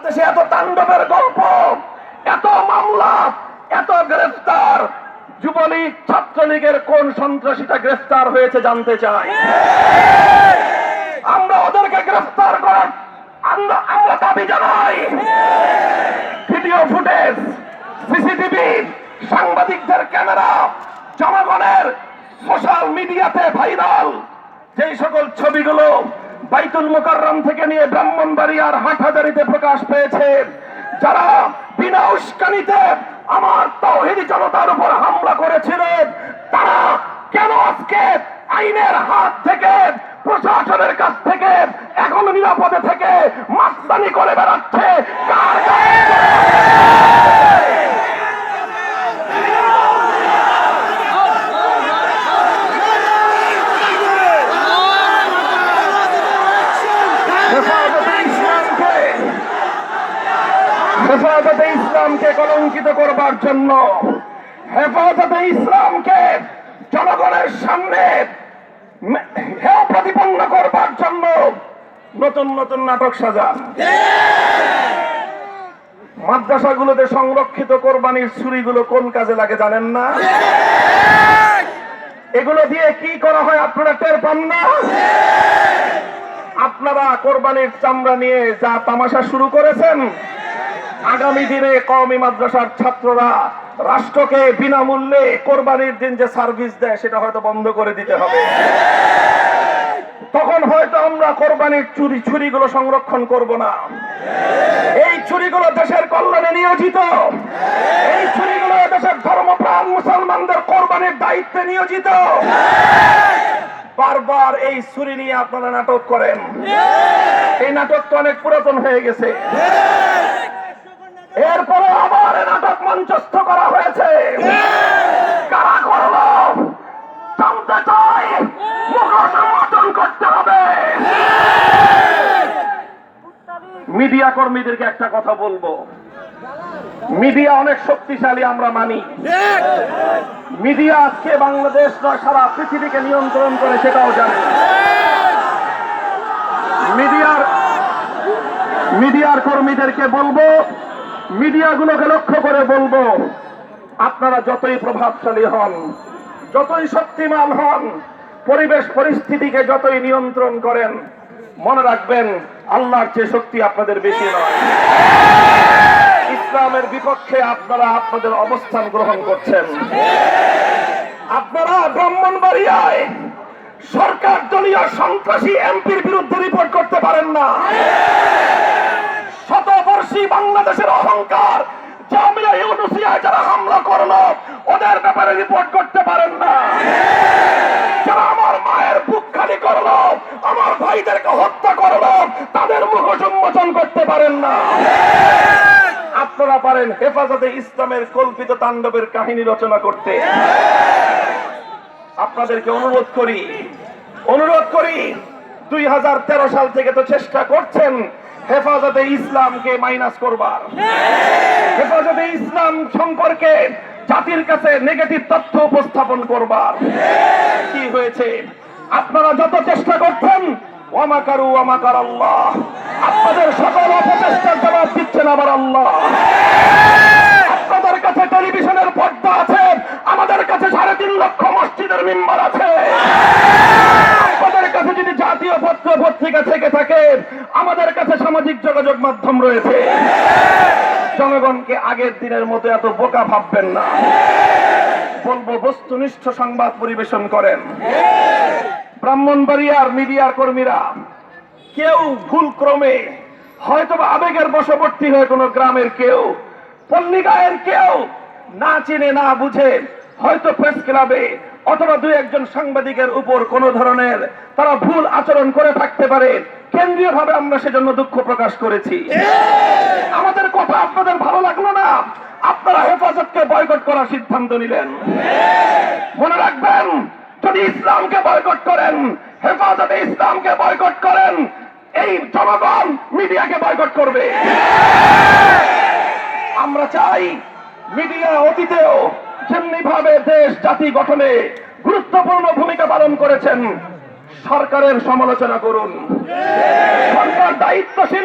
দেশে এত তাণ্ডবের গল্প, এত মামলা, এত গ্রেফতার, যুবলীগ ছাত্রলীগের কোন সন্ত্রাসীটা গ্রেফতার হয়েছে জানতে চাই। আমরা ওদেরকে গ্রেফতার করার আমরা দাবি জানাই। ভিডিও ফুটেজ, সিসিটিভি, সাংবাদিকদের ক্যামেরা, জনগণের সোশ্যাল মিডিয়াতে ভাইরাল যেই সকল ছবিগুলো বাইতুল মুকাররম থেকে নিয়ে ব্রাহ্মণবাড়িয়ার হাটহাজারীতে প্রকাশ পেয়েছে, যারা বিনা উস্কানিতে আমার তাওহীদি জনতার উপর হামলা করেছিলেন, তারা কেন আজকে আইনের হাত থেকে, প্রশাসনের কাছ থেকে এখন নিরাপদে থেকে মাস্তানি করে বেড়াচ্ছে? কার হেফাজতে ইসলামকে কলঙ্কিত করবার জন্য, হেফাজতে ইসলামকে জনগণের সামনে হেয় প্রতিপন্ন করবার জন্য নতুন নতুন নাটক সাজান। মাদ্রাসাগুলোতে সংরক্ষিত কোরবানির ছুরিগুলো কোন কাজে লাগে জানেন না? এগুলো দিয়ে কি করা হয় আপনারা টের পান না? আপনারা কোরবানির চামড়া নিয়ে যা তামাশা শুরু করেছেন, আগামী দিনে কওমি মাদ্রাসার ছাত্ররা রাষ্ট্রকে বিনামূল্যে কোরবানির দিন যে সার্ভিস দেয় সেটা হয়তো বন্ধ করে দিতে হবে। তখন হয়তো আমরা কোরবানির ছুরিগুলো সংরক্ষণ করব না। এই ছুরিগুলো দেশের কল্যাণে নিয়োজিত, এই ছুরিগুলো দেশের ধর্মপ্রাণ মুসলমানদের কোরবানির দায়িত্বে নিয়োজিত। বারবার এই ছুরি নিয়ে আপনারা নাটক করেন। এই নাটক তো অনেক পুরাতন হয়ে গেছে। এরপরে আবার নাটক মঞ্চস্থ করা হয়েছে। কারা করল জানতে চাই, মুখ সমর্থন করতে হবে। মিডিয়া কর্মীদেরকে একটা কথা বলবো, মিডিয়া অনেক শক্তিশালী আমরা মানি। মিডিয়া আজকে বাংলাদেশ নয় সারা পৃথিবীকে নিয়ন্ত্রণ করে সেটাও জানি। মিডিয়ার কর্মীদেরকে বলবো, মিডিয়াগুলোকে লক্ষ্য করে বলবো, আপনারা যতই প্রভাবশালী হন, যতই শক্তিমান হন, পরিবেশ পরিস্থিতিকে যতই নিয়ন্ত্রণ করেন, মনে রাখবেন আল্লাহর চেয়ে শক্তি আপনাদের বেশি নয়। ইসলামের বিপক্ষে আপনারা আপনাদের অবস্থান গ্রহণ করছেন। আপনারা ব্রাহ্মণবাড়িয়ায় সরকার দলীয় সন্ত্রাসী এমপির বিরুদ্ধে রিপোর্ট করতে পারেন না। শতবর্ষী বাংলাদেশের অহংকার জামিয়া ইউনুসিয়ায় যারা হামলা করলো ওদের ব্যাপারে রিপোর্ট করতে পারেন না। যারা আমার মায়ের বুক খালি করলো, আমার ভাইদেরকে হত্যা করলো, তাদের মুখ উন্মোচন করতে পারেন না। আপনারা পারেন হেফাজতে ইসলামের কল্পিত তাণ্ডবের কাহিনী রচনা করতে। আপনাদেরকে অনুরোধ করি 2013 সাল থেকে তো চেষ্টা করছেন হেফাজতে ইসলামকে মাইনাস করবার, হেফাজতে ইসলাম সম্পর্কে জাতির কাছে নেগেটিভ তথ্য উপস্থাপন করবার। কি হয়েছে? আপনারা যত চেষ্টা করছেন, ওয়ামাকারু ওয়ামাকার আল্লাহ, আপনাদের সকল অপচেষ্টার জবাব দিচ্ছেন আবার আল্লাহ। আপনাদের কাছে টেলিভিশনের পর্দা আছে, আমাদের কাছে 3.5 লক্ষ মসজিদের মিম্বার আছে। আপনাদের কাছে যদি জাতীয় পত্র পত্রিকা থেকে থাকে, আমাদের কাছে সামাজিক যোগাযোগ মাধ্যম রয়েছে। জনগণকে আগের দিনের মতো এত বোকা ভাববেন না। বলবো বস্তুনিষ্ঠ সংবাদ পরিবেশন করেন। ব্রাহ্মণবাড়িয়ার মিডিয়ার কর্মীরা কেউ ভুল ক্রমে হয়তো আবেগের বশবর্তী হয়ে কোন গ্রামের কেউ, পল্লীগায়ের কেউ না চিনে না বুঝে হয়তো প্রেস ক্লাবে অথবা 2-1 সাংবাদিকের উপর কোন ধরনের তারা ভুল আচরণ করে থাকতে পারে। কেন্দ্রীয় ভাবে আমরা সেজন্য দুঃখ প্রকাশ করেছি। আমাদের কথা আপনাদের ভালো লাগলো না, আপনারা হেফাজতকে বয়কট করার সিদ্ধান্ত নিলেন। মনে রাখবেন, যদি ইসলামকে বয়কট করেন, হেফাজতে ইসলামকে বয়কট করেন, এই জনগণ মিডিয়াকে বয়কট করবে। আমরা চাই মিডিয়া অতীতেও যেমনি ভাবে দেশ জাতি গঠনে গুরুত্বপূর্ণ ভূমিকা পালন করেছেন, সরকারের সমালোচনা করুন। সরকার দায়িত্বশীল